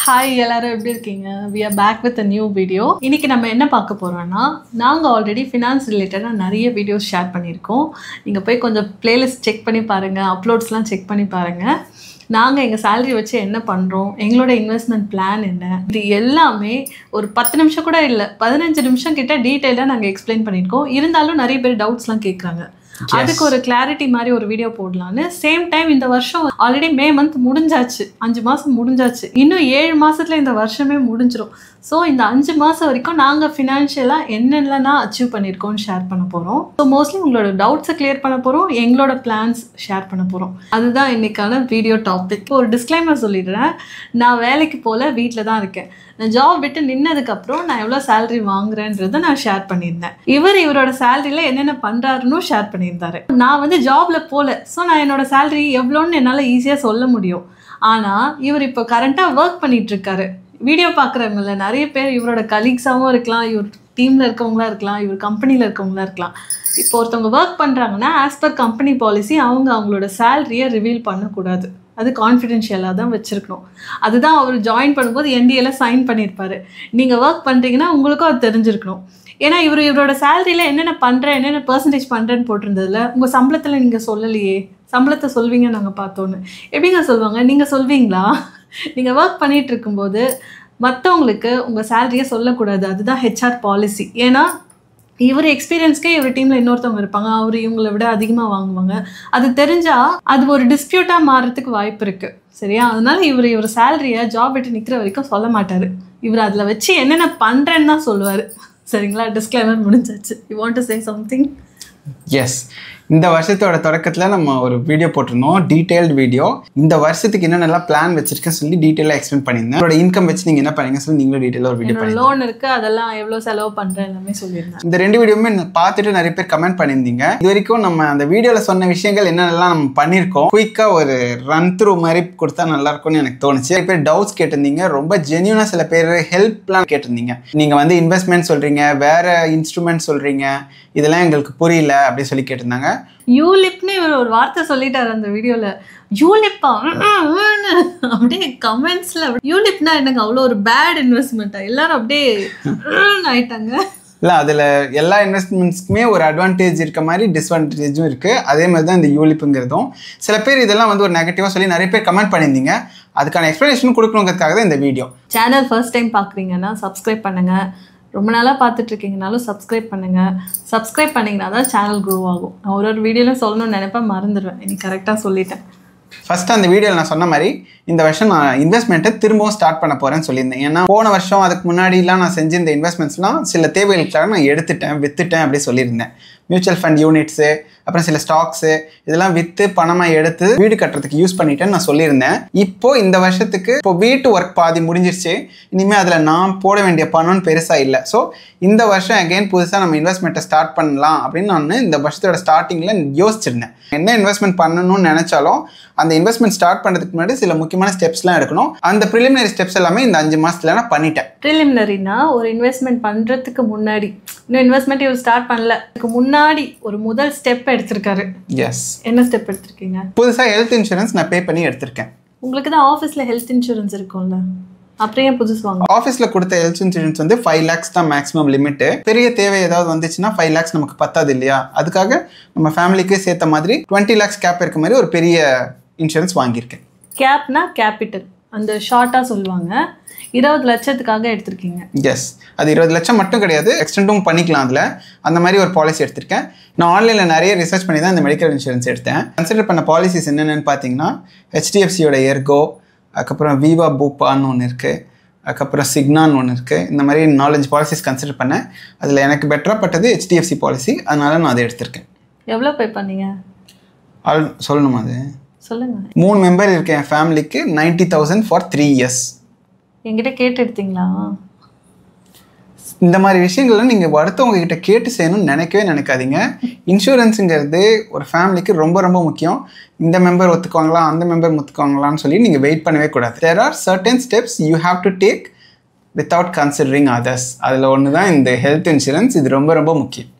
Hi எல்லாரும் எப்படி இருக்கீங்க? we are back with a new video. இன்னைக்கு நம்ம என்ன பார்க்க போறோம்னா, நாங்க ஆல்ரெடி ஃபினான்ஸ் ரிலேட்டடா நிறைய வீடியோஸ் ஷேர் பண்ணியிருக்கோம். நீங்க போய் கொஞ்சம் பிளேலிஸ்ட் செக் பண்ணி பாருங்க, அப்லோட்ஸ்லாம் செக் பண்ணி பாருங்க. நாங்கள் எங்கள் சேலரி வச்சு என்ன பண்ணுறோம், எங்களோட இன்வெஸ்ட்மெண்ட் பிளான் என்ன, இது எல்லாமே ஒரு 10 நிமிஷம் கூட இல்லை, 15 நிமிஷம் கிட்ட டீட்டெயிலாக நாங்கள் எக்ஸ்பிளைன் பண்ணியிருக்கோம். இருந்தாலும் நிறைய பேர் டவுட்ஸ்லாம் கேட்குறாங்க. அதுக்கு ஒரு கிளாரிட்டி மாதிரி ஒரு வீடியோ போடலான்னு. சேம் டைம் இந்த வருஷம் ஆல்ரெடி மே மந்த் முடிஞ்சாச்சு, 5 மாதம் முடிஞ்சாச்சு. இன்னும் 7 மாதத்தில் இந்த வருஷமே முடிஞ்சிடும். ஸோ இந்த 5 மாதம் வரைக்கும் நாங்கள் ஃபினான்ஷியலாக என்னென்னலாம் அச்சீவ் பண்ணியிருக்கோம்னு ஷேர் பண்ண போகிறோம். ஸோ மோஸ்ட்லி உங்களோட டவுட்ஸை கிளியர் பண்ண போகிறோம், எங்களோட பிளான்ஸ் ஷேர் பண்ண போகிறோம். அதுதான் இன்னைக்கான வீடியோ டாபிக். இப்போ ஒரு டிஸ்க்ளைமர் சொல்லிடுறேன், நான் வேலைக்கு போல வீட்டில் தான் இருக்கேன். நான் ஜாப் விட்டு நின்னதுக்கப்புறம் நான் எவ்வளோ சேலரி வாங்குறேன்றதை நான் ஷேர் பண்ணியிருந்தேன். இவரோட சேலரியில் என்னென்ன பண்ணுறாருன்னு ஷேர் பண்ணியிருந்தாரு. நான் வந்து ஜாபில் போகல, ஸோ நான் என்னோட சேலரி எவ்வளோன்னு என்னால் ஈஸியாக சொல்ல முடியும். ஆனால் இவர் இப்போ கரண்ட்டாக ஒர்க் பண்ணிகிட்ருக்காரு. வீடியோ பார்க்குறவங்கள நிறைய பேர் இவரோட கலீக்ஸாகவும் இருக்கலாம், இவர் டீமில் இருக்கவங்களா இருக்கலாம், இவர் கம்பெனியில் இருக்கவங்களா இருக்கலாம். இப்போ ஒருத்தவங்க ஒர்க் பண்ணுறாங்கன்னா ஆஸ் பர் கம்பெனி பாலிசி அவங்களோட சேலரியை ரிவீல் பண்ணக்கூடாது. அது கான்ஃபிடென்ஷியலாக தான் வச்சுருக்கணும். அதுதான் அவர் ஜாயின் பண்ணும்போது என்டிஏல சைன் பண்ணியிருப்பார். நீங்கள் ஒர்க் பண்ணுறீங்கன்னா உங்களுக்கும் அது தெரிஞ்சிருக்கணும். ஏன்னா இவரோட சேலரியில் என்னென்ன பண்ணுறேன், என்னென்ன பர்சன்டேஜ் பண்ணுறேன்னு போட்டிருந்ததில்ல. உங்கள் சம்பளத்தில் நீங்கள் சொல்லலையே, சம்பளத்தை சொல்வீங்க நாங்கள் பார்த்தோன்னு. எப்படிங்க சொல்லுவாங்க? நீங்கள் சொல்வீங்களா? நீங்கள் ஒர்க் பண்ணிகிட்டு இருக்கும்போது மற்றவங்களுக்கு உங்கள் சேலரியை சொல்லக்கூடாது. அதுதான் ஹெச்ஆர் பாலிசி. ஏன்னா இவர் எக்ஸ்பீரியன்ஸ்க்கே இவர் டீமில் இன்னொருத்தவங்க இருப்பாங்க, அவர் இவங்களை விட அதிகமாக வாங்குவாங்க. அது தெரிஞ்சால் அது ஒரு டிஸ்பியூட்டாக மாறுறதுக்கு வாய்ப்பு இருக்குது. சரியா? அதனால இவர் சேலரியை ஜாப் விட்டு நிற்கிற வரைக்கும் சொல்ல மாட்டார். இவர் அதில் வச்சு என்னென்ன பண்ணுறேன்னு தான் சொல்லுவார். சரிங்களா? டிஸ்க்ளைமர் முடிஞ்சாச்சு. You want to say something? Yes, இந்த வருஷத்தோட தொடக்கத்தில் நம்ம ஒரு வீடியோ போட்டிருந்தோம், டீட்டெயில்டு வீடியோ. இந்த வருஷத்துக்கு என்னென்னலாம் பிளான் வச்சிருக்கேன்னு சொல்லி டீட்டெயிலாக எக்ஸ்பிளைன் பண்ணியிருந்தேன். உங்களோட இன்கம் வச்சு நீங்கள் என்ன பண்ணீங்க சொல்லி நீங்களும் டீட்டெயிலாக ஒரு வீடியோ பண்ணி, லோன் இருக்குது அதெல்லாம் எவ்வளோ செலவு பண்ணுறேன் எல்லாமே சொல்லியிருந்தேன். இந்த 2 வீடியோவுமே பார்த்துட்டு நிறைய பேர் கமெண்ட் பண்ணியிருந்தீங்க. இது வரைக்கும் நம்ம அந்த வீடியோவில் சொன்ன விஷயங்கள் என்னென்னலாம் நம்ம பண்ணியிருக்கோம், குயிக்காக ஒரு ரன் த்ரூ மாதிரி கொடுத்தா நல்லாயிருக்கும்னு எனக்கு தோணுச்சு. நிறைய பேர் டவுட்ஸ் கேட்டிருந்தீங்க, ரொம்ப ஜென்யூனாக சில பேர் ஹெல்ப்லாம் கேட்டிருந்தீங்க. நீங்கள் வந்து இன்வெஸ்ட்மெண்ட் சொல்கிறீங்க, வேறு இன்ஸ்ட்ருமெண்ட் சொல்கிறீங்க, இதெல்லாம் எங்களுக்கு புரியல அப்படின்னு சொல்லி கேட்டிருந்தாங்க. யூலிப்னு இவர் ஒரு வார்த்தை சொல்லிட்டாரு அந்த வீடியோவில். யூலிப்பா அப்படியே கமெண்ட்ஸில் யூலிப்னா எனக்கு அவ்வளோ ஒரு பேட் இன்வெஸ்ட்மெண்ட்டா எல்லாரும் அப்படியே ஆயிட்டாங்க. இல்லை, அதில் எல்லா இன்வெஸ்ட்மெண்ட்ஸ்க்குமே ஒரு அட்வான்டேஜ் இருக்க மாதிரி டிஸ்அட்வான்டேஜும் இருக்குது. அதே மாதிரி தான் இந்த யூலிப்புங்கிறதும். சில பேர் இதெல்லாம் வந்து ஒரு நெகட்டிவாக சொல்லி நிறைய பேர் கமெண்ட் பண்ணியிருந்தீங்க. அதுக்கான எக்ஸ்ப்ளனேஷன் கொடுக்கணுங்கிறதுக்காக தான் இந்த வீடியோ. சேனல் ஃபர்ஸ்ட் டைம் பார்க்குறீங்கன்னா சப்ஸ்கிரைப் பண்ணுங்கள். ரொம்ப நாளாக பார்த்துட்ருக்கீங்கனாலும் சப்ஸ்கிரைப் பண்ணுங்கள். சப்ஸ்கிரைப் பண்ணிங்கன்னா தான் சேனல் க்ரோ ஆகும். நான் ஒரு வீடியோவில் சொல்லணும்னு நினைப்பேன், மறந்துடுவேன். இன்னைக்கு கரெக்டாக சொல்லிட்டேன். ஃபஸ்ட்டு அந்த வீடியோவில் நான் சொன்ன மாதிரி இந்த வருஷம் நான் இன்வெஸ்ட்மெண்ட்டை திரும்பவும் ஸ்டார்ட் பண்ண போகிறேன்னு சொல்லியிருந்தேன். ஏன்னா போன வருஷம் அதுக்கு முன்னாடிலாம் நான் செஞ்ச இந்த இன்வெஸ்ட்மெண்ட்ஸ்லாம் சில தேவைகளுக்காக நான் விற்றுட்டேன் அப்படி சொல்லியிருந்தேன். மியூச்சுவல் ஃபண்ட் யூனிட்ஸு, அப்புறம் சில ஸ்டாக்ஸு, இதெல்லாம் விற்று பணமாக எடுத்து வீடு கட்டுறதுக்கு யூஸ் பண்ணிட்டேன்னு நான் சொல்லியிருந்தேன். இப்போது இந்த வருஷத்துக்கு இப்போ வீட்டு ஒர்க் பாதி முடிஞ்சிருச்சு. இனிமேல் அதில் நான் போட வேண்டிய பணம்னு பெருசாக இல்லை. ஸோ இந்த வருஷம் அகெயின் புதுசாக நம்ம இன்வெஸ்ட்மெண்ட்டை ஸ்டார்ட் பண்ணலாம் அப்படின்னு நான் இந்த வருஷத்தோட ஸ்டார்டிங்கில் யோசிச்சிருந்தேன். என்ன இன்வெஸ்ட்மெண்ட் பண்ணணும்னு நினச்சாலும் அந்த இன்வெஸ்ட்மெண்ட் ஸ்டார்ட் பண்ணுறதுக்கு முன்னாடி சில முக்கியமான ஸ்டெப்ஸ்லாம் எடுக்கணும். அந்த ப்ரிலிமினரி ஸ்டெப்ஸ் எல்லாமே இந்த 5 மாதத்துல நான் பண்ணிட்டேன். ப்ரிலிமினரினா ஒரு இன்வெஸ்ட்மெண்ட் பண்ணுறதுக்கு முன்னாடி, இன்னும் இன்வெஸ்ட்மெண்ட் இவர் ஸ்டார்ட் பண்ணல, அதுக்கு முன்னாடி ஒரு முதல் ஸ்டெப் எடுத்திருக்காரு. எஸ். என்ன ஸ்டெப் எடுத்திருக்கீங்க? புதுசாக ஹெல்த் இன்சூரன்ஸ் நான் பே பண்ணி எடுத்திருக்கேன். உங்களுக்கு தான் ஆஃபீஸில் ஹெல்த் இன்சூரன்ஸ் இருக்கும்ல, அப்புறம் ஏன் புதுசு வாங்க? ஆஃபீஸில் கொடுத்த ஹெல்த் இன்சூரன்ஸ் வந்து 5 lakhs தான் மேக்ஸிமம் லிமிட்டு. பெரிய தேவை ஏதாவது வந்துச்சுன்னா 5 lakhs நமக்கு பத்தாது இல்லையா? அதுக்காக நம்ம ஃபேமிலிக்கே சேர்த்த மாதிரி 20 lakhs கேப் இருக்க மாதிரி ஒரு பெரிய இன்சூரன்ஸ் வாங்கியிருக்கேன். கேப்னா கேபிட்டல், அந்த ஷார்ட்டாக சொல்லுவாங்க. 20 லட்சத்துக்காக எடுத்திருக்கீங்க. எஸ், அது 20 லட்சம் மட்டும் கிடையாது, எக்ஸ்டெண்டும் பண்ணிக்கலாம். அதில் அந்த மாதிரி ஒரு பாலிசி எடுத்திருக்கேன். நான் ஆன்லைனில் நிறைய ரிசர்ச் பண்ணி தான் இந்த மெடிக்கல் இன்சூரன்ஸ் எடுத்தேன். கன்சிடர் பண்ண பாலிசிஸ் என்னென்னு பார்த்தீங்கன்னா HDFCயோட எர்கோ, அதுக்கப்புறம் விவா பூப்பான்னு ஒன்று இருக்குது, அதுக்கப்புறம் சிக்னான்னு ஒன்று இருக்குது. இந்த மாதிரி 4-5 பாலிசிஸ் கன்சிடர் பண்ணேன். அதில் எனக்கு பெட்டராக பட்டது HDFC பாலிசி, அதனால நான் அதை எடுத்திருக்கேன். எவ்வளோ பே பண்ணீங்க? சொல்லணுமா? அது சொல்லுங்கள். 3 மெம்பர் இருக்கேன் என் ஃபேமிலிக்கு. 90,000 ஃபார் 3 years. என்கிட்ட கேட்டு எடுத்தீங்களா? இந்த மாதிரி விஷயங்கள்லாம் நீங்கள் அடுத்தவங்க கிட்ட கேட்டு செய்யணும்னு நினைக்காதீங்க. இன்சூரன்ஸுங்கிறது ஒரு ஃபேமிலிக்கு ரொம்ப ரொம்ப முக்கியம். இந்த மெம்பர் ஒத்துக்குவாங்களா, அந்த மெம்பர் ஒத்துக்குவாங்களான்னு சொல்லி நீங்கள் வெயிட் பண்ணவே கூடாது. There are certain steps you have to take without considering others. அதில் ஒன்று தான் இந்த ஹெல்த் இன்சூரன்ஸ். இது ரொம்ப ரொம்ப முக்கியம்.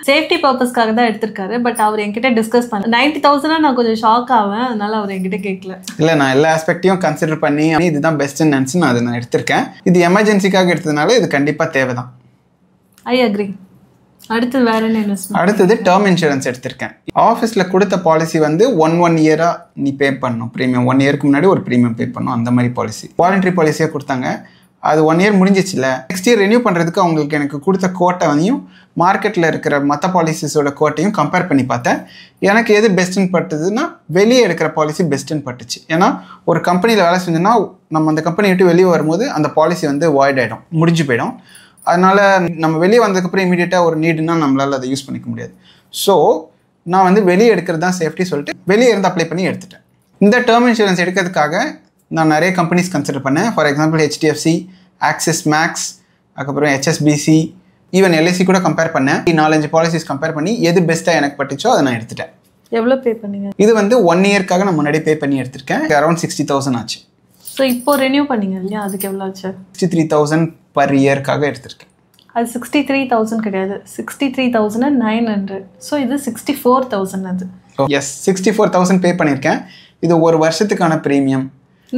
சேஃப்டி பர்பஸ்க்காக தான் எடுத்திருக்காரு. பட் அவர் என்கிட்ட டிஸ்கஸ் பண்ண 90,000 நான் கொஞ்சம் ஷாக் ஆவேன். அதனால அவர் என்கிட்ட கேட்கல. இல்லை, நான் எல்லா ஆஸ்பெக்டையும் கன்சிடர் பண்ணி இதுதான் பெஸ்ட்னு நினச்சி நான் அதை நான் எடுத்திருக்கேன். இது எமர்ஜென்சிக்காக எடுத்ததுனால இது கண்டிப்பாக தேவை தான். I agree. அடுத்து வேற என்ன இன்வெஸ்ட்மெண்ட்? அடுத்தது டேர்ம் இன்சூரன்ஸ் எடுத்திருக்கேன். ஆஃபீஸில் கொடுத்த பாலிசி வந்து ஒன் இயராக நீ பே பண்ணணும் ப்ரீமியம். 1 இயருக்கு முன்னாடி ஒரு ப்ரீமியம் பே பண்ணணும். அந்த மாதிரி பாலிசி வாலண்டரி பாலிசியாக கொடுத்தாங்க. அது 1 இயர் முடிஞ்சிச்சுல, நெக்ஸ்ட் இயர் ரெனியூ பண்ணுறதுக்கு அவங்களுக்கு எனக்கு கொடுத்த கோட்டையும் மார்க்கெட்டில் இருக்கிற மற்ற பாலிசிஸோட கோட்டையும் கம்பேர் பண்ணி பார்த்தேன். எனக்கு எது பெஸ்ட்டுன்னு பட்டுதுன்னா வெளியே எடுக்கிற பாலிசி பெஸ்ட்டுன்னு பட்டுச்சு. ஏன்னா ஒரு கம்பெனியில் வேலை செஞ்சோன்னா நம்ம அந்த கம்பெனி விட்டு வெளியே வரும்போது அந்த பாலிசி வந்து வாய்ட் ஆகிடும், முடிஞ்சு போயிடும். அதனால் நம்ம வெளியே வந்ததுக்கப்புறம் இமீடியட்டாக ஒரு நீடுனா நம்மளால் அதை யூஸ் பண்ணிக்க முடியாது. ஸோ நான் வந்து வெளியே எடுக்கிறது தான் சேஃப்டி சொல்லிட்டு வெளியே இருந்து அப்ளை பண்ணி எடுத்துட்டேன். இந்த டேர்ம் இன்சூரன்ஸ் எடுக்கிறதுக்காக நான் நிறைய கம்பெனிஸ் கன்சிடர் பண்ணேன். For example HDFC, axis maths, அதுக்கப்புறம் HSBC, ஈவன் LIC கூட கம்பேர் பண்ணேன். 4-5 பாலிசிஸ் கம்பேர் பண்ணி எது பெஸ்ட்டாக எனக்கு பட்டுச்சோ அதை நான் எடுத்துட்டேன். எவ்வளோ பே பண்ணீங்க? இது வந்து 1 இயர்க்காக நான் முன்னாடி பே பண்ணி எடுத்திருக்கேன். அரௌண்ட் 60,000 ஆச்சு. ஸோ இப்போ ரெனியூ பண்ணீங்க இல்லையா, அதுக்கு எவ்வளோ ஆச்சு? 63,000 பர் இயர்க்காக எடுத்திருக்கேன். அது 63,000 கிடையாது, 63,900. ஸோ இது 64,000. அது எஸ், 64,000 பே பண்ணியிருக்கேன். இது ஒரு வருஷத்துக்கான ப்ரீமியம்.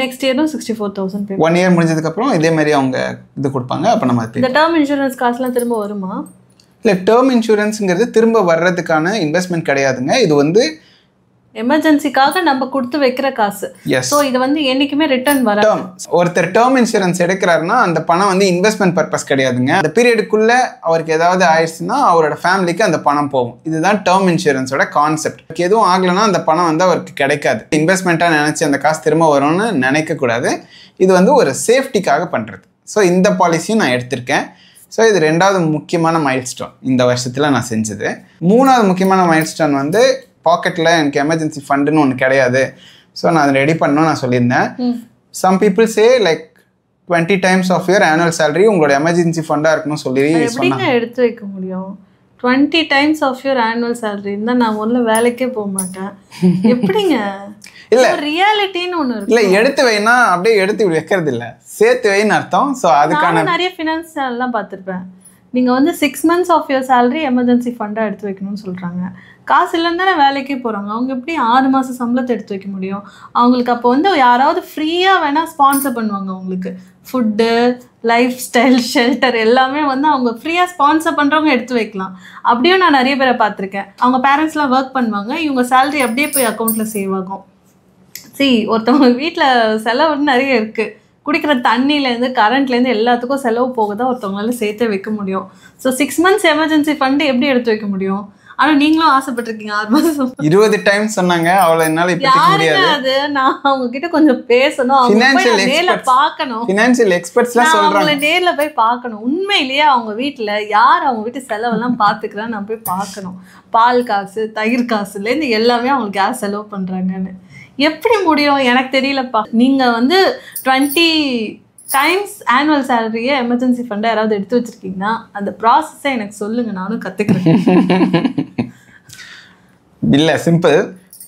நெக்ஸ்ட் இயரும் 64,000 பே. 1 இயர் முடிஞ்சதுக்கப்புறம் இதே மாதிரி அவங்க இது கொடுப்பாங்க. அப்போ நம்ம இந்த டேர்ம் இன்சூரன்ஸ் காசுலாம் திரும்ப வருமா? இல்லை, டேர்ம் இன்சூரன்ஸுங்கிறது திரும்ப வர்றதுக்கான இன்வெஸ்ட்மெண்ட் கிடையாதுங்க. இது வந்து எமர்ஜென்சிக்காக நம்ம கொடுத்து வைக்கிற காசு. ஸோ இது வந்து என்றைக்குமே ரிட்டர்ன் வராது. ஒருத்தர் டேர்ம் இன்சூரன்ஸ் எடுக்கிறாருன்னா அந்த பணம் வந்து இன்வெஸ்ட்மெண்ட் பர்பஸ் கிடையாதுங்க. அந்த பீரியடுக்குள்ளே அவருக்கு ஏதாவது ஆயிடுச்சுன்னா அவரோட ஃபேமிலிக்கு அந்த பணம் போகும். இதுதான் டேர்ம் இன்சூரன்ஸோட கான்செப்ட். எதுவும் ஆகலைன்னா அந்த பணம் வந்து அவருக்கு கிடைக்காது. இன்வெஸ்ட்மெண்ட்டாக நினச்சி அந்த காசு திரும்ப வரும்னு நினைக்கக்கூடாது. இது வந்து ஒரு சேஃப்டிக்காக பண்ணுறது. ஸோ இந்த பாலிசியும் நான் எடுத்திருக்கேன். ஸோ இது 2வது முக்கியமான மைல்ஸ்டோன் இந்த வருஷத்தில் நான் செஞ்சது. 3வது முக்கியமான மைல்ஸ்டோன் வந்து பாக்கெட்டில் எனக்கு எமர்ஜென்சி ஃபண்டுன்னு ஒன்று கிடையாது. ஸோ நான் அதை ரெடி பண்ணணும்னு நான் சொல்லியிருந்தேன். Some people say like 20 times of your annual salary உங்களோட எமர்ஜென்சி ஃபண்டாக இருக்கணும்னு சொல்லி எப்படிங்க எடுத்து வைக்க முடியும்? 20 times of your annual salary இருந்தால் நான் ஒன்றும் வேலைக்கே போக மாட்டேன். எப்படிங்க? இல்லை, ரியாலிட்டின்னு ஒன்று இருக்கு. இல்லை, எடுத்து வைனா அப்படியே எடுத்து வைக்கிறது இல்லை, சேர்த்து வைன்னு அர்த்தம். ஸோ அதுக்கான நிறைய ஃபினான்ஸ் சேனல்லாம் பார்த்துருப்பேன். நீங்கள் வந்து 6 months of your salary emergency ஃபண்டாக எடுத்து வைக்கணும்னு சொல்கிறாங்க. காசு இல்லைன்னு தானே வேலைக்கே போகிறாங்க. அவங்க எப்படி 6 மாத சம்பளத்தை எடுத்து வைக்க முடியும்? அவங்களுக்கு அப்போ வந்து யாராவது ஃப்ரீயாக வேணால் ஸ்பான்சர் பண்ணுவாங்க. அவங்களுக்கு ஃபுட்டு, லைஃப் ஸ்டைல், ஷெல்டர் எல்லாமே வந்து அவங்க ஃப்ரீயாக ஸ்பான்சர் பண்ணுறவங்க எடுத்து வைக்கலாம். அப்படியும் நான் நிறைய பேரை பார்த்துருக்கேன். அவங்க பேரண்ட்ஸ்லாம் ஒர்க் பண்ணுவாங்க, இவங்க சேலரி அப்படியே போய் அக்கௌண்ட்டில் சேவ் ஆகும். ஒருத்தவங்க வீட்டில் செலவு நிறைய இருக்குது. குடிக்கிற தண்ணியிலேருந்து கரண்ட்லேருந்து எல்லாத்துக்கும் செலவு போக தான் ஒருத்தவங்களால சேர்த்தே வைக்க முடியும். ஸோ 6 months எமர்ஜென்சி ஃபண்டு எப்படி எடுத்து வைக்க முடியும்? ஆனால் நீங்களும் ஆசைப்பட்டிருக்கீங்க 6 மாதம். 20 times சொன்னாங்க. அவ்வளோ என்னால் இப்போதைக்கு முடியாது. அது நான் அவங்ககிட்ட கொஞ்சம் பேசணும், நேரில் பார்க்கணும். ஃபினான்ஷியல் எக்ஸ்பர்ட்ஸ்லாம் சொல்கிறாங்க, அவங்கள நேரில் போய் பார்க்கணும். உண்மையிலேயே அவங்க வீட்டில் யார் அவங்க வீட்டு செலவெல்லாம் பார்த்துக்கிறான்னு நான் போய் பார்க்கணும். பால் காசு, தயிர் காசுலேருந்து எல்லாமே அவங்க கேஸ் செலவு பண்ணுறாங்கன்னு எப்படி முடியும்? எனக்கு தெரியலப்பா. நீங்கள் வந்து 20 times ஆனுவல் சேலரியை எமர்ஜென்சி ஃபண்டை யாராவது எடுத்து வச்சுருக்கீங்கன்னா அந்த ப்ராசஸை எனக்கு சொல்லுங்கள், நானும் கற்றுக்குறேன். இல்லை, சிம்பிள்.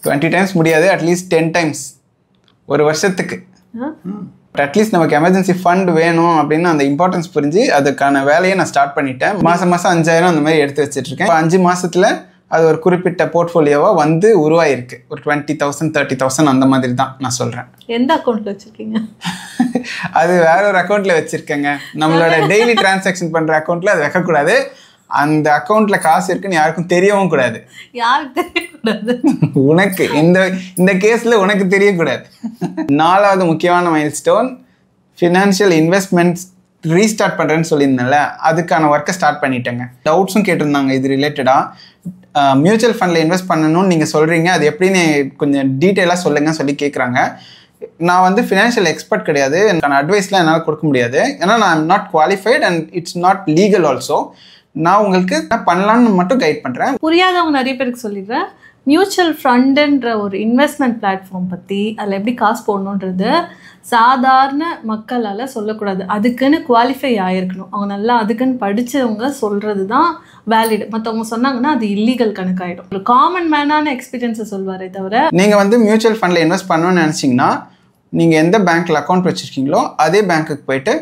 20 times முடியாது, அட்லீஸ்ட் 10 times ஒரு வருஷத்துக்கு. அட்லீஸ்ட் நமக்கு எமர்ஜென்சி ஃபண்ட் வேணும் அப்படின்னு அந்த இம்பார்ட்டன்ஸ் புரிஞ்சு அதுக்கான வேலையை நான் ஸ்டார்ட் பண்ணிட்டேன். மாதம் 5,000 அந்த மாதிரி எடுத்து வச்சுட்ருக்கேன். 5 மாதத்தில் அது ஒரு குறிப்பிட்ட போர்ட்ஃபோலியோவாக வந்து உருவாயிருக்கு. ஒரு 20,000 30,000 அந்த மாதிரி தான் நான் சொல்கிறேன். எந்த அக்கௌண்ட்டில் வச்சுருக்கீங்க? அது வேற ஒரு அக்கௌண்ட்டில் வச்சுருக்கேங்க. நம்மளோட டெய்லி டிரான்சாக்ஷன் பண்ணுற அக்கௌண்ட்டில் அது வைக்கக்கூடாது. அந்த அக்கௌண்ட்டில் காசு இருக்குன்னு யாருக்கும் தெரியவும் கூடாது. யாருக்கு தெரியக்கூடாது? உனக்கு இந்த கேஸில் உனக்கு தெரியக்கூடாது. 4வது முக்கியமான மைல்ஸ்டோன் ஃபினான்ஷியல் இன்வெஸ்ட்மெண்ட்ஸ் ரீஸ்டார்ட் பண்ணுறேன்னு சொல்லியிருந்தேன்ல, அதுக்கான ஒர்க்கை ஸ்டார்ட் பண்ணிட்டேங்க. டவுட்ஸும் கேட்டிருந்தாங்க இது ரிலேட்டடாக. மியூச்சுவல் ஃபண்டில் இன்வெஸ்ட் பண்ணணும்னு நீங்கள் சொல்கிறீங்க, அது எப்படின்னு கொஞ்சம் டீட்டெயிலாக சொல்லுங்கன்னு சொல்லி கேட்குறாங்க. நான் வந்து ஃபினான்ஷியல் எக்ஸ்பர்ட் கிடையாது, எனக்கான அட்வைஸ்லாம் என்னால் கொடுக்க முடியாது. ஏன்னா நான் I'm not qualified and it's not legal also. நான் உங்களுக்கு என்ன பண்ணலான்னு மட்டும் கைட் பண்ணுறேன். புரியாதவங்க நிறைய பேருக்கு சொல்லிடுறேன். மியூச்சுவல் ஃபண்டுன்ற ஒரு இன்வெஸ்ட்மெண்ட் பிளாட்ஃபார்ம் பற்றி, அதில் எப்படி காசு போடணுன்றது சாதாரண மக்களால் சொல்லக்கூடாது. அதுக்குன்னு குவாலிஃபை ஆகிருக்கணும். அவங்க நல்லா அதுக்குன்னு படித்தவங்க சொல்கிறது தான் வேலிட். மற்றவங்க சொன்னாங்கன்னா அது இல்லீகல் கணக்காயிடும். ஒரு காமன் மேனான எக்ஸ்பீரியன்ஸை சொல்வாரே தவிர. நீங்கள் வந்து மியூச்சுவல் ஃபண்டில் இன்வெஸ்ட் பண்ணணும்னு நினச்சிங்கன்னா நீங்கள் எந்த பேங்க்கில் அக்கௌண்ட் வச்சுருக்கீங்களோ அதே பேங்க்குக்கு போய்ட்டு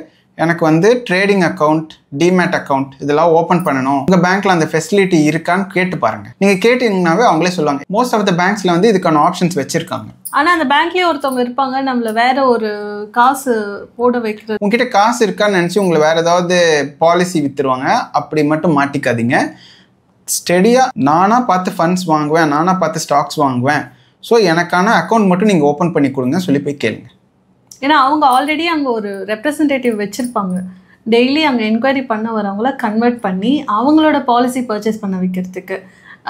எனக்கு வந்து ட்ரேடிங் அக்கௌண்ட், டிமேட் அக்கௌண்ட் இதெல்லாம் ஓப்பன் பண்ணணும், உங்கள் பேங்க்கில் அந்த ஃபெசிலிட்டி இருக்கான்னு கேட்டு பாருங்கள். நீங்கள் கேட்டீங்கன்னாவே அவங்களே சொல்லுவாங்க. மோஸ்ட் ஆஃப் த பேங்க்ஸில் வந்து இதுக்கான ஆப்ஷன்ஸ் வச்சுருக்காங்க. ஆனால் அந்த பேங்க்லேயே ஒருத்தவங்க இருப்பாங்க நம்மளை வேற ஒரு காசு போட வைக்கிறது. உங்ககிட்ட காசு இருக்கான்னு நினச்சி உங்களை வேறு ஏதாவது பாலிசி விற்றுருவாங்க. அப்படி மட்டும் மாட்டிக்காதீங்க. ஸ்டெடியாக நானாக பார்த்து ஃபண்ட்ஸ் வாங்குவேன், நானாக பார்த்து ஸ்டாக்ஸ் வாங்குவேன், ஸோ எனக்கான அக்கௌண்ட் மட்டும் நீங்கள் ஓப்பன் பண்ணி கொடுங்க சொல்லி போய் கேளுங்க. ஏன்னா அவங்க ஆல்ரெடி அங்கே ஒரு ரெப்ரசன்டேட்டிவ் வச்சுருப்பாங்க. டெய்லி அங்கே என்கொயரி பண்ண வரவங்கள கன்வெர்ட் பண்ணி அவங்களோட பாலிசி பர்ச்சேஸ் பண்ண வைக்கிறதுக்கு.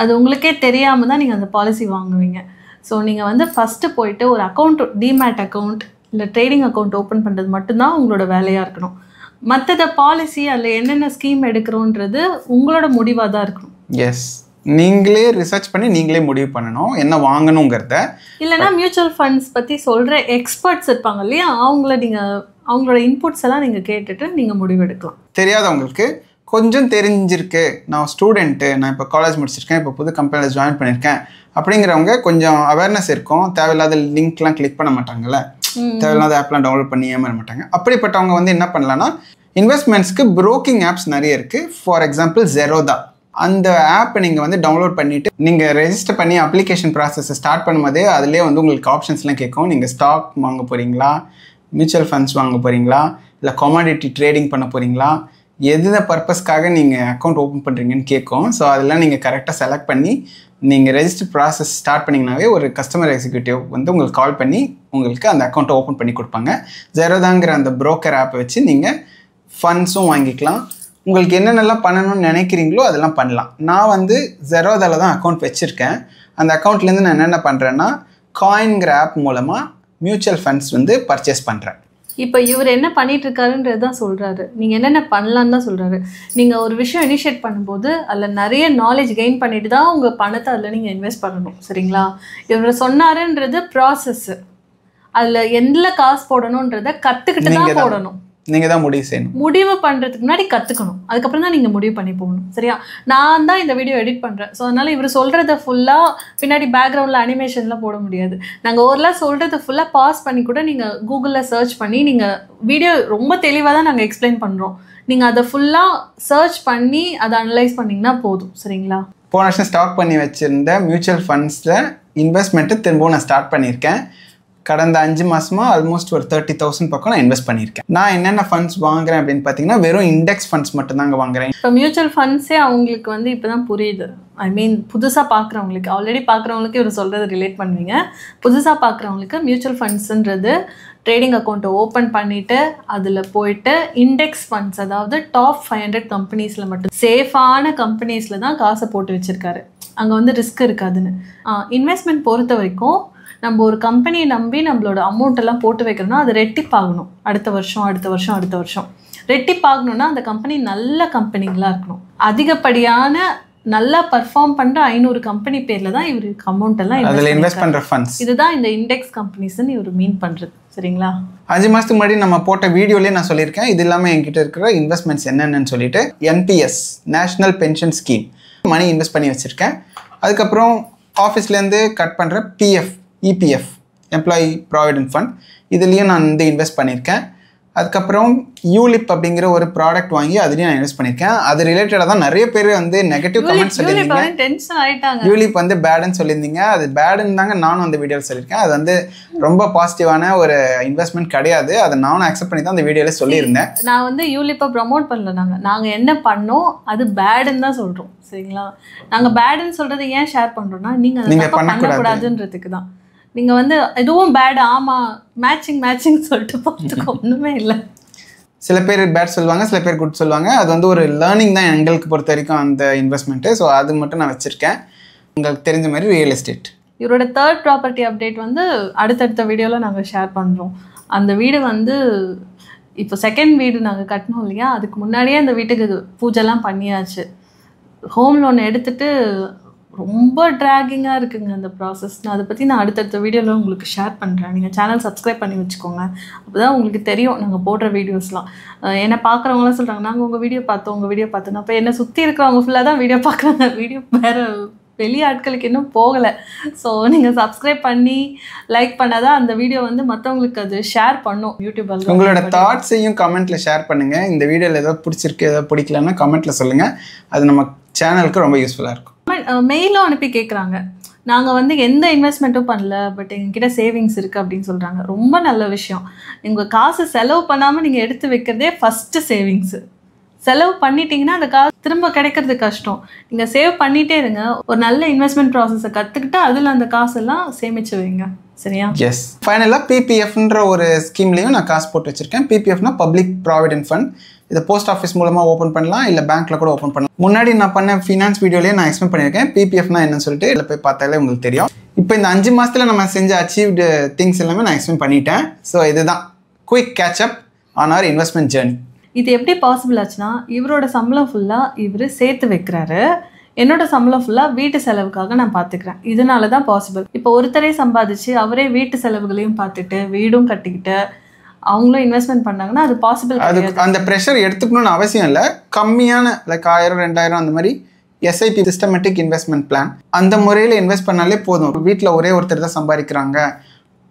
அது உங்களுக்கே தெரியாமல் தான் நீங்கள் அந்த பாலிசி வாங்குவீங்க. ஸோ நீங்கள் வந்து ஃபஸ்ட்டு போயிட்டு ஒரு அக்கௌண்ட், டிமேட் அக்கௌண்ட் இல்லை ட்ரேடிங் அக்கௌண்ட் ஓப்பன் பண்ணுறது மட்டும்தான் உங்களோட வேலையாக இருக்கணும். மற்ற பாலிசி அதில் என்னென்ன ஸ்கீம் எடுக்கிறோன்றது உங்களோட முடிவாக தான் இருக்கணும். எஸ், நீங்களே ரிசர்ச் பண்ணி நீங்களே முடிவு பண்ணணும் என்ன வாங்கணுங்கிறத. இல்லைனா மியூச்சுவல் ஃபண்ட்ஸ் பற்றி சொல்கிற எக்ஸ்பர்ட்ஸ் இருப்பாங்க இல்லையா, அவங்களோட இன்புட்ஸ் எல்லாம் நீங்கள் கேட்டுட்டு நீங்கள் முடிவு எடுக்கலாம். தெரியாதவங்களுக்கு கொஞ்சம் தெரிஞ்சிருக்கு, நான் ஸ்டூடெண்ட்டு, நான் இப்போ காலேஜ் முடிச்சிருக்கேன், இப்போ புது கம்பெனியில் ஜாயின் பண்ணியிருக்கேன் அப்படிங்கிறவங்க கொஞ்சம் அவேர்னஸ் இருக்கும். தேவையில்லாத லிங்க்லாம் கிளிக் பண்ண மாட்டாங்கல்ல, தேவையில்லாத ஆப்லாம் டவுன்லோட் பண்ணி ஏமாற மாட்டாங்க. அப்படிப்பட்டவங்க வந்து என்ன பண்ணலான்னா, இன்வெஸ்ட்மெண்ட்ஸ்க்கு ப்ரோக்கிங் ஆப்ஸ் நிறைய இருக்குது. ஃபார் எக்ஸாம்பிள் ஜெரோதா, அந்த ஆப்பை நீங்கள் வந்து டவுன்லோட் பண்ணிவிட்டு நீங்கள் ரெஜிஸ்டர் பண்ணி அப்ளிகேஷன் ப்ராசஸை ஸ்டார்ட் பண்ணும்போதே அதிலே வந்து உங்களுக்கு ஆப்ஷன்ஸ்லாம் கேட்கும். நீங்கள் ஸ்டாக் வாங்க போகிறீங்களா, மியூச்சுவல் ஃபண்ட்ஸ் வாங்க போகிறீங்களா, இல்லை கமாடிட்டி ட்ரேடிங் பண்ண போகிறீங்களா, எந்த பர்பஸ்க்காக நீங்கள் அக்கௌண்ட் ஓப்பன் பண்ணுறீங்கன்னு கேட்கும். ஸோ அதெல்லாம் நீங்கள் கரெக்டாக செலக்ட் பண்ணி நீங்கள் ரெஜிஸ்டர் ப்ராசஸ் ஸ்டார்ட் பண்ணிங்கனாவே ஒரு கஸ்டமர் எக்ஸிக்யூட்டிவ் வந்து உங்களுக்கு கால் பண்ணி உங்களுக்கு அந்த அக்கௌண்ட்டை ஓப்பன் பண்ணி கொடுப்பாங்க. ஜெரோதாங்கிற அந்த புரோக்கர் ஆப்பை வச்சு நீங்கள் ஃபண்ட்ஸும் வாங்கிக்கலாம். உங்களுக்கு என்னென்னலாம் பண்ணணும்னு நினைக்கிறீங்களோ அதெல்லாம் பண்ணலாம். நான் வந்து ஜெரோதாவில் தான் அக்கௌண்ட் வச்சுருக்கேன். அந்த அக்கௌண்ட்லேருந்து நான் என்னென்ன பண்ணுறேன்னா, காயின்கிற ஆப் மூலமாக மியூச்சுவல் ஃபண்ட்ஸ் வந்து பர்ச்சேஸ் பண்ணுறேன். இப்போ இவர் என்ன பண்ணிட்டு இருக்காருன்றது தான் சொல்கிறாரு. நீங்கள் என்னென்ன பண்ணலான்னு தான் சொல்கிறாரு. நீங்கள் ஒரு விஷயம் இனிஷியேட் பண்ணும்போது அதில் நிறைய நாலேஜ் கெயின் பண்ணிட்டு தான் உங்கள் பணத்தை அதில் நீங்கள் இன்வெஸ்ட் பண்ணணும். சரிங்களா? இவர் சொன்னாருன்றது ப்ராசஸ்ஸு. அதில் எந்த காசு போடணுன்றதை கற்றுக்கிட்டு தான் போடணும். நீங்கள் தான் முடிவு செய்யணும். முடிவு பண்ணுறதுக்கு முன்னாடி கற்றுக்கணும், அதுக்கப்புறம் தான் நீங்கள் முடிவு பண்ணி போகணும். சரியா? நான் தான் இந்த வீடியோ எடிட் பண்ணுறேன். ஸோ அதனால் இவர் சொல்கிறத ஃபுல்லாக பின்னாடி பேக்ரவுண்டில் அனிமேஷன்லாம் போட முடியாது. நாங்கள் ஓரளவு சொல்கிறத ஃபுல்லாக பாஸ் பண்ணி கூட நீங்கள் கூகுளில் சர்ச் பண்ணி நீங்கள் வீடியோ ரொம்ப தெளிவாக தான் நாங்கள் எக்ஸ்பிளைன் பண்ணுறோம். நீங்கள் அதை ஃபுல்லாக சர்ச் பண்ணி அதை அனலைஸ் பண்ணிங்கன்னா போதும். சரிங்களா? போன வருஷம் ஸ்டாக் பண்ணி வச்சுருந்த மியூச்சுவல் ஃபண்ட்ஸில் இன்வெஸ்ட்மெண்ட்டு திரும்பவும் நான் ஸ்டார்ட் பண்ணியிருக்கேன். கடந்த 5 மாதமாக ஆல்மோஸ்ட் ஒரு 30,000 பக்கம் நான் இன்வெஸ்ட் பண்ணியிருக்கேன். நான் என்னென்ன ஃபண்ட்ஸ் வாங்குறேன் அப்படின்னு பார்த்தீங்கன்னா, வெறும் இண்டெக்ஸ் ஃபண்ட்ஸ் மட்டும்தாங்க வாங்குறேன். இப்போ மியூச்சுவல் ஃபண்ட்ஸே அவங்களுக்கு வந்து இப்போ தான் புரியுது. ஐ மீன் புதுசாக பார்க்குறவங்களுக்கு, ஆல்ரெடி பார்க்குறவங்களுக்கு இவர் சொல்கிறத ரிலேட் பண்ணுவீங்க. புதுசாக பார்க்குறவங்களுக்கு மியூச்சுவல் ஃபண்ட்ஸுன்றது ட்ரேடிங் அக்கௌண்ட்டை ஓப்பன் பண்ணிவிட்டு அதில் போயிட்டு இண்டெக்ஸ் ஃபண்ட்ஸ், அதாவது டாப் 500 கம்பெனிஸில் மட்டும் சேஃபான கம்பெனிஸில் தான் காசை போட்டு வச்சுருக்காரு. அங்கே வந்து ரிஸ்க் இருக்காதுன்னு. இன்வெஸ்ட்மெண்ட் பொறுத்த வரைக்கும் நம்ம ஒரு கம்பெனியை நம்பி நம்மளோட அமௌண்ட்டெல்லாம் போட்டு வைக்கிறோம்னா அது ரெட்டிப்பாகணும். அடுத்த வருஷம் ரெட்டிப்பாகணும்னா அந்த கம்பெனி நல்ல கம்பெனிங்களாக இருக்கணும். அதிகப்படியான நல்லா பர்ஃபார்ம் பண்ணுற 500 கம்பெனி பேரில் தான் இவருக்கு அமௌண்ட் எல்லாம் இன்வெஸ்ட் பண்ணுற ஃபண்ட்ஸ். இதுதான் இந்த இண்டெக்ஸ் கம்பெனிஸ்ன்னு இவர் மீன் பண்ணுறது. சரிங்களா? 5 மாதத்துக்கு முன்னாடி நம்ம போட்ட வீடியோலேயே நான் சொல்லியிருக்கேன். இது இல்லாமல் என்கிட்ட இருக்கிற இன்வெஸ்ட்மெண்ட்ஸ் என்னென்னு சொல்லிட்டு, NPS national pension scheme money invest பண்ணி வச்சுருக்கேன். அதுக்கப்புறம் ஆஃபீஸ்லேருந்து கட் பண்ணுற PF EPF employee provident fund இதுலேயும் நான் வந்து இன்வெஸ்ட் பண்ணியிருக்கேன். அதுக்கப்புறம் யூலிப் அப்படிங்கிற ஒரு ப்ராடக்ட் வாங்கி அதுலேயும் நான் இன்வெஸ்ட் பண்ணியிருக்கேன். அது ரிலேட்டடாக தான் நிறைய பேர் வந்து நெகட்டிவ் கமெண்ட்ஸ் சொல்லியிருந்தீங்க. யூலிப் வந்து பேடுன்னு சொல்லியிருந்தீங்க. அது பேடுன்னு தாங்க நானும் அந்த வீடியோவில் சொல்லியிருக்கேன். அது வந்து ரொம்ப பாசிட்டிவான ஒரு இன்வெஸ்ட்மெண்ட் கிடையாது. அதை நானும் அக்செப்ட் பண்ணி தான் அந்த வீடியோவில் சொல்லியிருந்தேன். நான் வந்து யூலிப்பை ப்ரமோட் பண்ணல. நாங்கள் என்ன பண்ணோம் அது பேடுன்னு தான் சொல்கிறோம். சரிங்களா? நாங்கள் பேடுன்னு சொல்கிறது ஏன் ஷேர் பண்ணுறோன்னா நீங்கள் பண்ணக்கூடாதுன்றதுக்கு தான். நீங்கள் வந்து எதுவும் பேட், ஆமாம் மேட்சிங் சொல்லிட்டு போகிறதுக்கு ஒன்றுமே இல்லை. சில பேர் பேட் சொல்லுவாங்க, சில பேர் குட் சொல்லுவாங்க. அது வந்து ஒரு லேர்னிங் தான் எங்களுக்கு பொறுத்த வரைக்கும் அந்த இன்வெஸ்ட்மெண்ட்டு. ஸோ அது மட்டும் நான் வச்சுருக்கேன். உங்களுக்கு தெரிஞ்ச மாதிரி ரியல் எஸ்டேட். இவரோட 3rd ப்ராப்பர்ட்டி அப்டேட் வந்து அடுத்தடுத்த வீடியோவில் நாங்கள் ஷேர் பண்ணுறோம். அந்த வீடு வந்து இப்போ 2nd வீடு நாங்கள் கட்டணும் இல்லையா, அதுக்கு முன்னாடியே அந்த வீட்டுக்கு பூஜைலாம் பண்ணியாச்சு. ஹோம் லோன் எடுத்துகிட்டு ரொம்ப ட்ராகிங்காக இருக்குங்க அந்த ப்ராசஸ். நான் அதை பற்றி அடுத்தடுத்த வீடியோவில் உங்களுக்கு ஷேர் பண்ணுறேன். நீங்கள் சேனல் சப்ஸ்கிரைப் பண்ணி வச்சுக்கோங்க. அப்போ தான் உங்களுக்கு தெரியும் நாங்கள் போடுற வீடியோஸ்லாம். என்னை பார்க்குறவங்களாம் சொல்கிறாங்க, நாங்கள் உங்கள் வீடியோ பார்த்தோம். அப்போ என்னை சுற்றி இருக்கிறவங்க ஃபுல்லாக தான் வீடியோ பார்க்குறாங்க. வீடியோ வேறு வெளி ஆட்களுக்கு இன்னும் போகலை. ஸோ நீங்கள் சப்ஸ்கிரைப் பண்ணி லைக் பண்ணாதான் அந்த வீடியோ வந்து மற்றவங்களுக்கு அது ஷேர் பண்ணும் யூடியூப். உங்களோட தாட்ஸையும் கமெண்ட்டில் ஷேர் பண்ணுங்கள். இந்த வீடியோவில் ஏதோ பிடிச்சிருக்கு ஏதோ பிடிக்கலன்னா கமெண்ட்டில் சொல்லுங்கள். அது நம்ம சேனலுக்கு ரொம்ப யூஸ்ஃபுல்லாக இருக்கும். மெயிலும் அனுப்பி கேட்குறாங்க, நாங்கள் வந்து எந்த இன்வெஸ்ட்மெண்ட்டும் பண்ணல, பட் எங்ககிட்ட சேவிங்ஸ் இருக்குது அப்படின்னு சொல்கிறாங்க. ரொம்ப நல்ல விஷயம். உங்கள் காசு செலவு பண்ணாமல் நீங்கள் எடுத்து வைக்கிறதே ஃபஸ்ட்டு சேவிங்ஸு. செலவு பண்ணிட்டீங்கன்னா அந்த காசு திரும்ப கிடைக்கிறது கஷ்டம். நீங்கள் சேவ் பண்ணிகிட்டே இருங்க. ஒரு நல்ல இன்வெஸ்ட்மெண்ட் ப்ராசஸை கற்றுக்கிட்டு அதில் அந்த காசெல்லாம் சேமிச்சு வைங்க. சரியா? எஸ். ஃபைனலாக பிபிஎஃப்ன்ற ஒரு ஸ்கீம்லேயும் நான் காசு போட்டு வச்சுருக்கேன். பிபிஎஃப்னா பப்ளிக் ப்ராவிடென்ட் ஃபண்ட். இதை போஸ்ட் ஆஃபீஸ் மூலமாக ஓப்பன் பண்ணலாம், இல்லை பேங்க்கில் கூட ஓப்பன் பண்ணலாம். முன்னாடி நான் பண்ண ஃபினான்ஸ் வீடியோலேயே நான் எக்ஸ்பிளைன் பண்ணியிருக்கேன் பிபிஎஃப்னா என்னன்னு சொல்லிட்டு. இதில் போய் பார்த்தாலே உங்களுக்கு தெரியும். இப்போ இந்த 5 மாதத்தில் நம்ம செஞ்ச அச்சீவ்டு திங்ஸ் எல்லாமே நான் எக்ஸ்பிளைன் பண்ணிட்டேன். ஸோ இதுதான் quick catch up on our investment journey. இது எப்படி பாசிபிள் ஆச்சுன்னா, இவரோட சம்பளம் ஃபுல்லாக இவர் சேர்த்து வைக்கிறாரு, என்னோட சம்பளம் ஃபுல்லாக வீட்டு செலவுக்காக நான் பார்த்துக்கிறேன். இதனால தான் பாசிபிள். இப்போ ஒருத்தரே சம்பாதிச்சு அவரே வீட்டு செலவுகளையும் பார்த்துட்டு வீடும் கட்டிக்கிட்டு அவங்களும் இன்வெஸ்ட்மெண்ட் பண்ணாங்கன்னா அது பாசிபிள். அது அந்த ப்ரெஷர் எடுத்துக்கணும்னு அவசியம் இல்லை. கம்மியான லைக் 1000 2000 அந்த மாதிரி எஸ்ஐபி சிஸ்டமேட்டிக் இன்வெஸ்ட்மெண்ட் பிளான் அந்த முறையில் இன்வெஸ்ட் பண்ணாலே போதும். வீட்டில் ஒரே ஒருத்தர் தான் சம்பாதிக்கிறாங்க,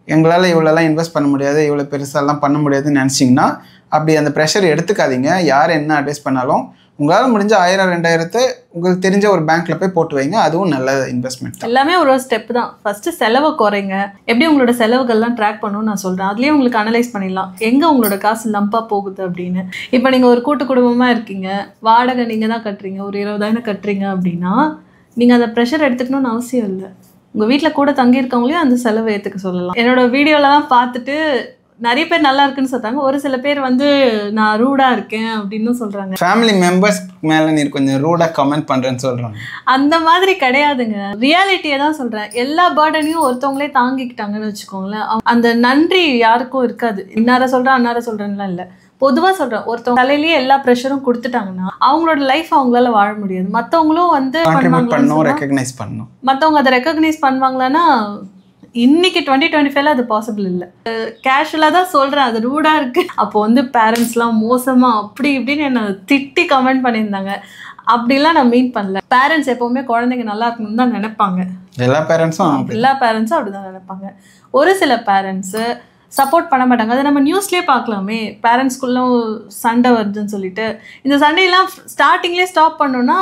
எங்களால் இவ்வளோலாம் இன்வெஸ்ட் பண்ண முடியாது, இவ்வளோ பெருசாலாம் பண்ண முடியாதுன்னு நினச்சிங்கன்னா அப்படி அந்த ப்ரெஷர் எடுத்துக்காதீங்க. யார் என்ன அட்வைஸ் பண்ணாலும் உங்களால் முடிஞ்ச 1000 2000 உங்களுக்கு தெரிஞ்ச ஒரு பேங்க்கில் போய் போட்டு வைங்க. அதுவும் நல்ல இன்வெஸ்ட்மெண்ட். எல்லாமே ஒரு ஸ்டெப் தான். ஃபஸ்ட்டு செலவை குறைங்க. எப்படி உங்களோட செலவுகள்லாம் ட்ராக் பண்ணணும்னு நான் சொல்கிறேன். அதுலேயே உங்களுக்கு அனலைஸ் பண்ணிடலாம் எங்கே உங்களோட காசு லம்பாக போகுது அப்படின்னு. இப்போ நீங்கள் ஒரு கூட்டு குடும்பமாக இருக்கீங்க, வாடகை நீங்கள் தான் கட்டுறீங்க, ஒரு 20,000 கட்டுறீங்க அப்படின்னா நீங்கள் அந்த ப்ரெஷர் எடுத்துக்கணும்னு அவசியம் இல்லை. உங்கள் வீட்டில் கூட தங்கியிருக்கவங்களையும் அந்த செலவை ஏற்றுக்க சொல்லலாம். என்னோட வீடியோலலாம் பார்த்துட்டு நிறைய பேர் நல்லா இருக்குன்னு சொல்றாங்க. ஒரு சில பேர் வந்து நான் ரூடா இருக்கேன் அப்படின்னு சொல்றாங்க. ஃபேமிலி மெம்பர்ஸ் மேல நீ கொஞ்சம் ரூடா கமெண்ட் பண்றேன்னு சொல்றாங்க. அந்த மாதிரி கிடையாதுங்க. ரியாலிட்டியை தான் சொல்றேன். எல்லா பர்டனையும் ஒருத்தவங்களே தாங்கிக்கிட்டாங்கன்னு வச்சுக்கோங்களேன், அந்த நன்றி யாருக்கும் இருக்காது. இன்னார சொல்றேன் அன்னார சொல்றேன்லாம் இல்லை, பொதுவாக சொல்கிறேன். ஒருத்தவங்க தலையிலேயே எல்லா ப்ரெஷரும் கொடுத்துட்டாங்கன்னா அவங்களோட லைஃப் அவங்களால வாழ முடியாது. மற்றவங்களும் வந்து மற்றவங்க அதை ரெக்கக்னைஸ் பண்ணுவாங்களான்னா இன்னைக்கு 2025 அது பாசிபிள் இல்லை. கேஷுவலாக தான் சொல்கிறேன், அது ரூடாக இருக்குது. அப்போ வந்து பேரண்ட்ஸ்லாம் மோசமாக அப்படி இப்படின்னு என்னை திட்டி கமெண்ட் பண்ணியிருந்தாங்க. அப்படிலாம் நான் மீன் பண்ணல. பேரண்ட்ஸ் எப்போவுமே குழந்தைங்க நல்லா இருக்கணும்னு தான் நினைப்பாங்க. எல்லா பேரண்ட்ஸும் அப்படி தான் நினைப்பாங்க. ஒரு சில பேரண்ட்ஸு சப்போர்ட் பண்ண மாட்டாங்க. அதை நம்ம நியூஸ்லேயே பார்க்கலாமே, பேரண்ட்ஸ்குள்ள சண்டை வருதுன்னு சொல்லிட்டு. இந்த சண்டையெல்லாம் ஸ்டார்டிங்லேயே ஸ்டாப் பண்ணணும்னா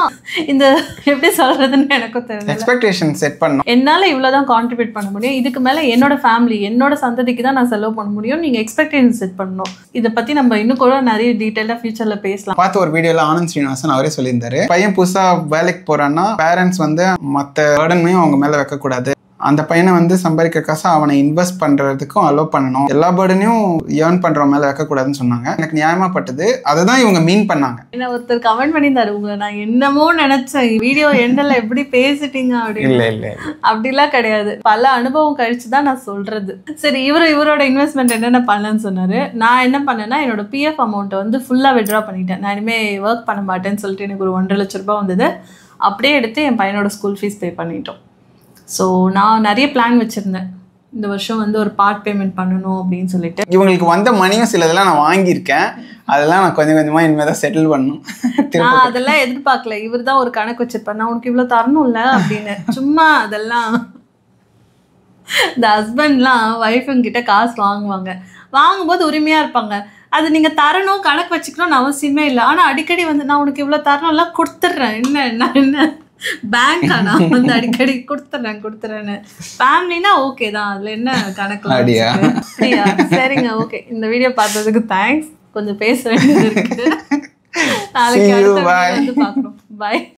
இந்த எப்படி சொல்கிறதுன்னு எனக்கும் தெரியல. எக்ஸ்பெக்டேஷன் செட் பண்ணணும். என்னால் இவ்வளோ தான் கான்ட்ரிபியூட் பண்ண முடியும், இதுக்கு மேலே என்னோட ஃபேமிலி என்னோட சந்ததிக்கு தான் நான் செலவு பண்ண முடியும். நீங்கள் எக்ஸ்பெக்டேஷன் செட் பண்ணணும். இதை பற்றி நம்ம இன்னும் கூட நிறைய டீட்டெயிலாக ஃபியூச்சரில் பேசலாம். பார்த்து ஒரு வீடியோவில் ஆனந்த் ஸ்ரீனிவாசன் அவரே சொல்லியிருந்தாரு, பையன் புதுசாக வேலைக்கு போகிறான்னா பேரண்ட்ஸ் வந்து மற்ற பர்டனையும் அவங்க மேலே வைக்கக்கூடாது. அந்த பையனை வந்து சம்பாதிக்கிற காசை அவனை இன்வெஸ்ட் பண்ணுறதுக்கும் அலோவ் பண்ணணும். எல்லா பர்டனையும் ஏர்ன் பண்ணுறவங்க மேலே வைக்கக்கூடாதுன்னு சொன்னாங்க. எனக்கு நியாயமாக பட்டது. அதை தான் இவங்க மீன் பண்ணாங்க. என்ன ஒருத்தர் கமெண்ட் பண்ணியிருந்தாரு, உங்களை நான் என்னமோ நினச்சேன், வீடியோ எண்டில் எப்படி பேசிட்டீங்க அப்படின்னு. இல்லை இல்லை அப்படிலாம் கிடையாது. பல அனுபவம் கழிச்சு தான் நான் சொல்கிறது. சரி, இவரோட இன்வெஸ்ட்மெண்ட் என்னென்ன பண்ணலன்னு சொன்னார். நான் என்ன பண்ணேன்னா என்னோட பிஎஃப் அமௌண்ட்டை வந்து ஃபுல்லாக விட்ரா பண்ணிட்டேன். நான் இனிமேல் ஒர்க் பண்ண மாட்டேன்னு சொல்லிட்டு எனக்கு ஒரு 1.5 லட்ச ரூபாய் வந்தது. அப்படியே எடுத்து என் பையனோட ஸ்கூல் ஃபீஸ் பே பண்ணிட்டோம். ஸோ நான் நிறைய பிளான் வச்சுருந்தேன், இந்த வருஷம் வந்து ஒரு பார்ட் பேமெண்ட் பண்ணணும் அப்படின்னு சொல்லிட்டு. இவங்களுக்கு வந்த மணியும் சிலதெல்லாம் நான் வாங்கியிருக்கேன். அதெல்லாம் நான் கொஞ்சம் கொஞ்சமாக இனிமேல் தான் செட்டில் பண்ணணும். நான் அதெல்லாம் எதிர்பார்க்கல. இவர் தான் ஒரு கணக்கு வச்சிருப்பேன், நான் உனக்கு இவ்வளோ தரணும்ல அப்படின்னு. சும்மா அதெல்லாம் இந்த ஹஸ்பண்ட்லாம் ஒய்ஃபுங்கிட்ட காசு வாங்கும்போது உரிமையாக இருப்பாங்க. அது நீங்கள் தரணும் கணக்கு வச்சுக்கணும்னு அவசியமே இல்லை. ஆனால் அடிக்கடி வந்து நான் உனக்கு இவ்வளோ தரணும்லாம் கொடுத்துட்றேன். என்ன பேங்க் நான் வந்து அடிக்கடி கொடுத்துறேன்னு. ஃபேமிலினா ஓகே தான், அதில் என்ன கணக்கு. சரிங்க, ஓகே. இந்த வீடியோ பார்த்ததுக்கு தேங்க்ஸ். கொஞ்சம் பேச வேண்டியது இருக்கு. நாளைக்கு அடுத்த வீடியோ வந்து பார்க்குறோம். பாய்.